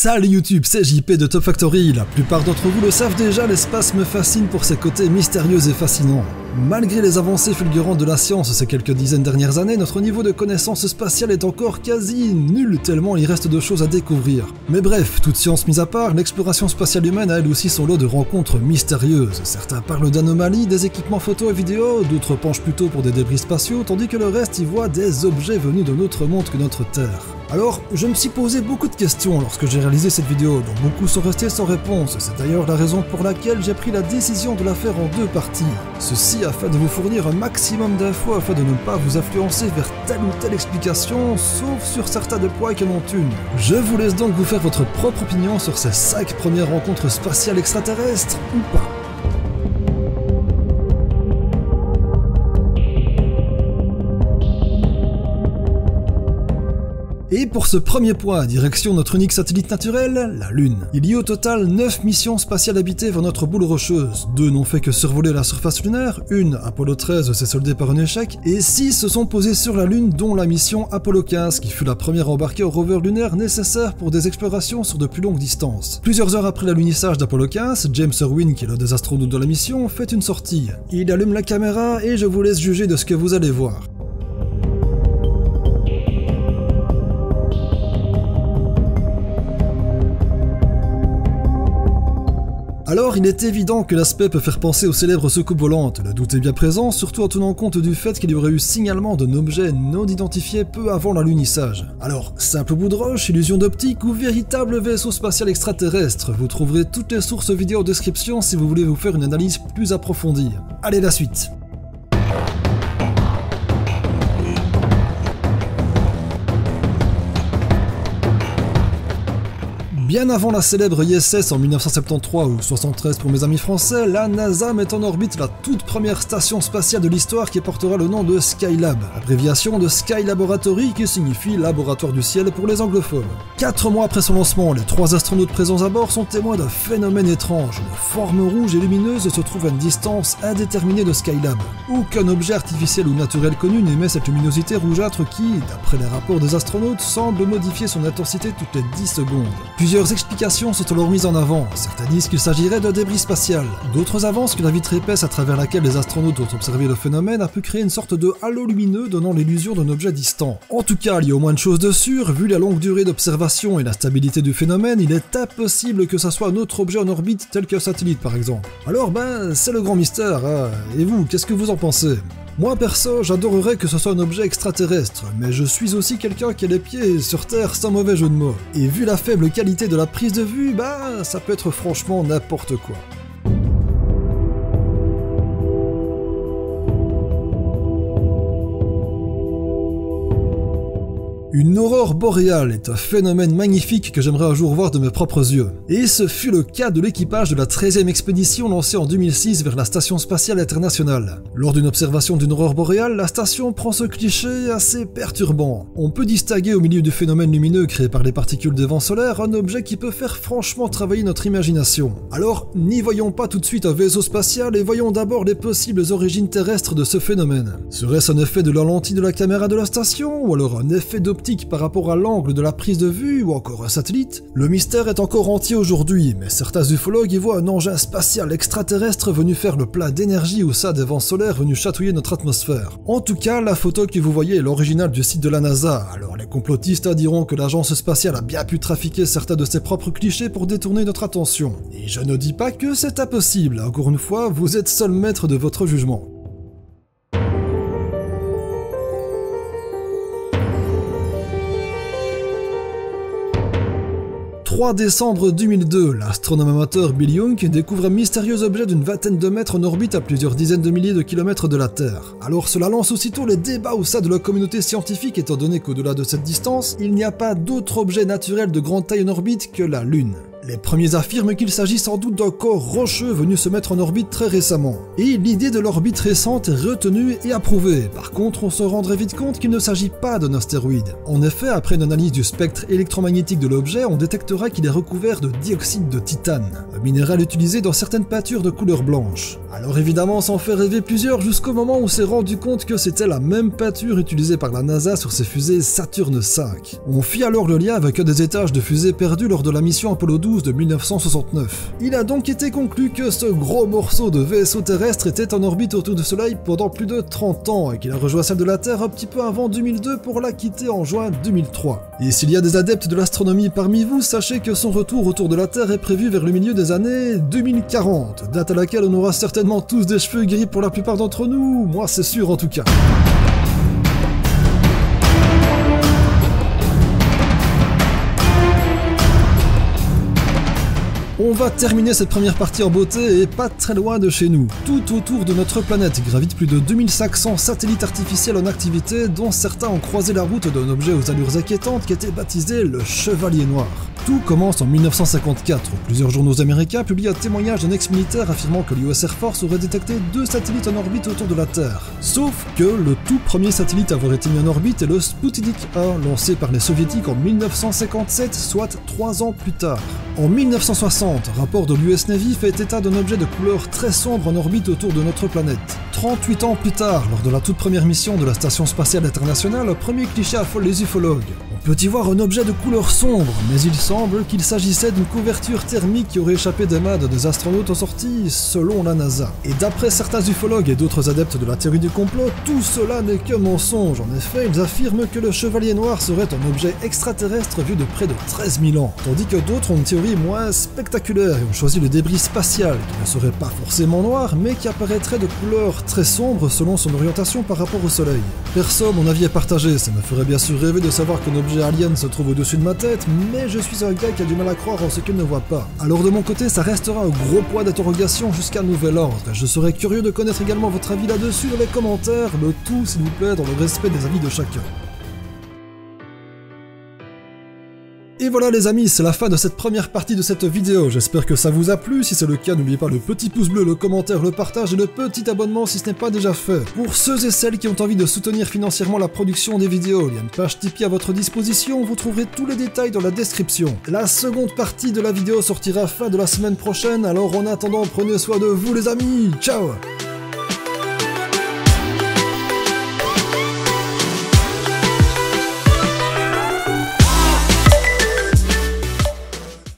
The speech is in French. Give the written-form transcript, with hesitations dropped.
Salut YouTube, c'est JP de Top Factory. La plupart d'entre vous le savent déjà, l'espace me fascine pour ses côtés mystérieux et fascinants. Malgré les avancées fulgurantes de la science ces quelques dizaines dernières années, notre niveau de connaissance spatiale est encore quasi nul tellement il reste de choses à découvrir. Mais bref, toute science mise à part, l'exploration spatiale humaine a elle aussi son lot de rencontres mystérieuses. Certains parlent d'anomalies, des équipements photo et vidéo, d'autres penchent plutôt pour des débris spatiaux, tandis que le reste y voit des objets venus d'un autre monde que notre Terre. Alors, je me suis posé beaucoup de questions lorsque j'ai réalisé cette vidéo, dont beaucoup sont restés sans réponse. C'est d'ailleurs la raison pour laquelle j'ai pris la décision de la faire en deux parties. Ceci afin de vous fournir un maximum d'infos afin de ne pas vous influencer vers telle ou telle explication, sauf sur certains de points qui en ont une. Je vous laisse donc vous faire votre propre opinion sur ces 5 premières rencontres spatiales extraterrestres, ou pas. Et pour ce premier point, direction notre unique satellite naturel, la Lune. Il y a au total 9 missions spatiales habitées vers notre boule rocheuse. 2 n'ont fait que survoler la surface lunaire, une, Apollo 13, s'est soldée par un échec, et 6 se sont posées sur la Lune, dont la mission Apollo 15, qui fut la première embarquée au rover lunaire nécessaire pour des explorations sur de plus longues distances. Plusieurs heures après l'alunissage d'Apollo 15, James Irwin, qui est l'un des astronautes de la mission, fait une sortie. Il allume la caméra et je vous laisse juger de ce que vous allez voir. Alors, il est évident que l'aspect peut faire penser aux célèbres soucoupes volantes. Le doute est bien présent, surtout en tenant compte du fait qu'il y aurait eu signalement d'un objet non identifié peu avant l'alunissage. Alors, simple bout de roche, illusion d'optique ou véritable vaisseau spatial extraterrestre, vous trouverez toutes les sources vidéo en description si vous voulez vous faire une analyse plus approfondie. Allez, la suite. Bien avant la célèbre ISS en 1973 ou 73 pour mes amis français, la NASA met en orbite la toute première station spatiale de l'histoire qui portera le nom de Skylab, abréviation de Sky Laboratory qui signifie laboratoire du ciel pour les anglophones. 4 mois après son lancement, les 3 astronautes présents à bord sont témoins d'un phénomène étrange. Une forme rouge et lumineuse se trouve à une distance indéterminée de Skylab. Aucun objet artificiel ou naturel connu n'émet cette luminosité rougeâtre qui, d'après les rapports des astronautes, semble modifier son intensité toutes les 10 secondes. Plusieurs explications sont alors mises en avant. Certains disent qu'il s'agirait d'un débris spatial. D'autres avancent que la vitre épaisse à travers laquelle les astronautes ont observé le phénomène a pu créer une sorte de halo lumineux donnant l'illusion d'un objet distant. En tout cas, il y a au moins une chose de sûre, vu la longue durée d'observation et la stabilité du phénomène, il est impossible que ça soit un autre objet en orbite tel qu'un satellite par exemple. Alors c'est le grand mystère, hein. Et vous, qu'est-ce que vous en pensez ? Moi perso, j'adorerais que ce soit un objet extraterrestre, mais je suis aussi quelqu'un qui a les pieds sur Terre sans mauvais jeu de mots. Et vu la faible qualité de la prise de vue, ça peut être franchement n'importe quoi. Une aurore boréale est un phénomène magnifique que j'aimerais un jour voir de mes propres yeux. Et ce fut le cas de l'équipage de la 13e expédition lancée en 2006 vers la Station Spatiale Internationale. Lors d'une observation d'une aurore boréale, la station prend ce cliché assez perturbant. On peut distinguer au milieu du phénomène lumineux créé par les particules des vents solaires un objet qui peut faire franchement travailler notre imagination. Alors, n'y voyons pas tout de suite un vaisseau spatial et voyons d'abord les possibles origines terrestres de ce phénomène. Serait-ce un effet de la lentille de la caméra de la station, ou alors un effet d'optique par rapport à l'angle de la prise de vue ou encore un satellite? Le mystère est encore entier aujourd'hui, mais certains ufologues y voient un engin spatial extraterrestre venu faire le plein d'énergie au sein des vents solaires venus chatouiller notre atmosphère. En tout cas, la photo que vous voyez est l'original du site de la NASA, alors les complotistes diront que l'agence spatiale a bien pu trafiquer certains de ses propres clichés pour détourner notre attention. Et je ne dis pas que c'est impossible, encore une fois, vous êtes seul maître de votre jugement. 3 décembre 2002, l'astronome amateur Bill Young découvre un mystérieux objet d'une vingtaine de mètres en orbite à plusieurs dizaines de milliers de kilomètres de la Terre. Alors cela lance aussitôt les débats au sein de la communauté scientifique étant donné qu'au-delà de cette distance, il n'y a pas d'autre objet naturel de grande taille en orbite que la Lune. Les premiers affirment qu'il s'agit sans doute d'un corps rocheux venu se mettre en orbite très récemment. Et l'idée de l'orbite récente est retenue et approuvée. Par contre, on se rendrait vite compte qu'il ne s'agit pas d'un astéroïde. En effet, après une analyse du spectre électromagnétique de l'objet, on détectera qu'il est recouvert de dioxyde de titane, un minéral utilisé dans certaines peintures de couleur blanche. Alors évidemment, ça en fait rêver plusieurs jusqu'au moment où on s'est rendu compte que c'était la même peinture utilisée par la NASA sur ses fusées Saturne V. On fit alors le lien avec un des étages de fusée perdus lors de la mission Apollo 12 de 1969. Il a donc été conclu que ce gros morceau de vaisseau terrestre était en orbite autour du Soleil pendant plus de 30 ans et qu'il a rejoint celle de la Terre un petit peu avant 2002 pour la quitter en juin 2003. Et s'il y a des adeptes de l'astronomie parmi vous, sachez que son retour autour de la Terre est prévu vers le milieu des années 2040, date à laquelle on aura certainement tous des cheveux gris pour la plupart d'entre nous, moi c'est sûr en tout cas. On va terminer cette première partie en beauté et pas très loin de chez nous. Tout autour de notre planète gravitent plus de 2500 satellites artificiels en activité, dont certains ont croisé la route d'un objet aux allures inquiétantes qui était baptisé le Chevalier Noir. Tout commence en 1954, où plusieurs journaux américains publient un témoignage d'un ex-militaire affirmant que l'US Air Force aurait détecté 2 satellites en orbite autour de la Terre. Sauf que le tout premier satellite à avoir été mis en orbite est le Sputnik 1, lancé par les soviétiques en 1957, soit 3 ans plus tard. En 1960, rapport de l'US Navy fait état d'un objet de couleur très sombre en orbite autour de notre planète. 38 ans plus tard, lors de la toute première mission de la Station Spatiale Internationale, un premier cliché affole les ufologues. On peut y voir un objet de couleur sombre, mais il semble qu'il s'agissait d'une couverture thermique qui aurait échappé des mains de des astronautes en sortie, selon la NASA. Et d'après certains ufologues et d'autres adeptes de la théorie du complot, tout cela n'est que mensonge. En effet, ils affirment que le Chevalier Noir serait un objet extraterrestre vu de près de 13 000 ans, tandis que d'autres ont une théorie moins spectaculaire et ont choisi le débris spatial, qui ne serait pas forcément noir, mais qui apparaîtrait de couleur très sombre selon son orientation par rapport au Soleil. Perso, mon avis est partagé, ça me ferait bien sûr rêver de savoir qu'un objet alien se trouve au-dessus de ma tête, mais je suis un gars qui a du mal à croire en ce qu'il ne voit pas. Alors de mon côté, ça restera un gros point d'interrogation jusqu'à nouvel ordre. Je serais curieux de connaître également votre avis là-dessus dans les commentaires, le tout s'il vous plaît dans le respect des avis de chacun. Et voilà les amis, c'est la fin de cette première partie de cette vidéo, j'espère que ça vous a plu, si c'est le cas n'oubliez pas le petit pouce bleu, le commentaire, le partage et le petit abonnement si ce n'est pas déjà fait. Pour ceux et celles qui ont envie de soutenir financièrement la production des vidéos, il y a une page Tipeee à votre disposition, vous trouverez tous les détails dans la description. La seconde partie de la vidéo sortira fin de la semaine prochaine, alors en attendant prenez soin de vous les amis, ciao!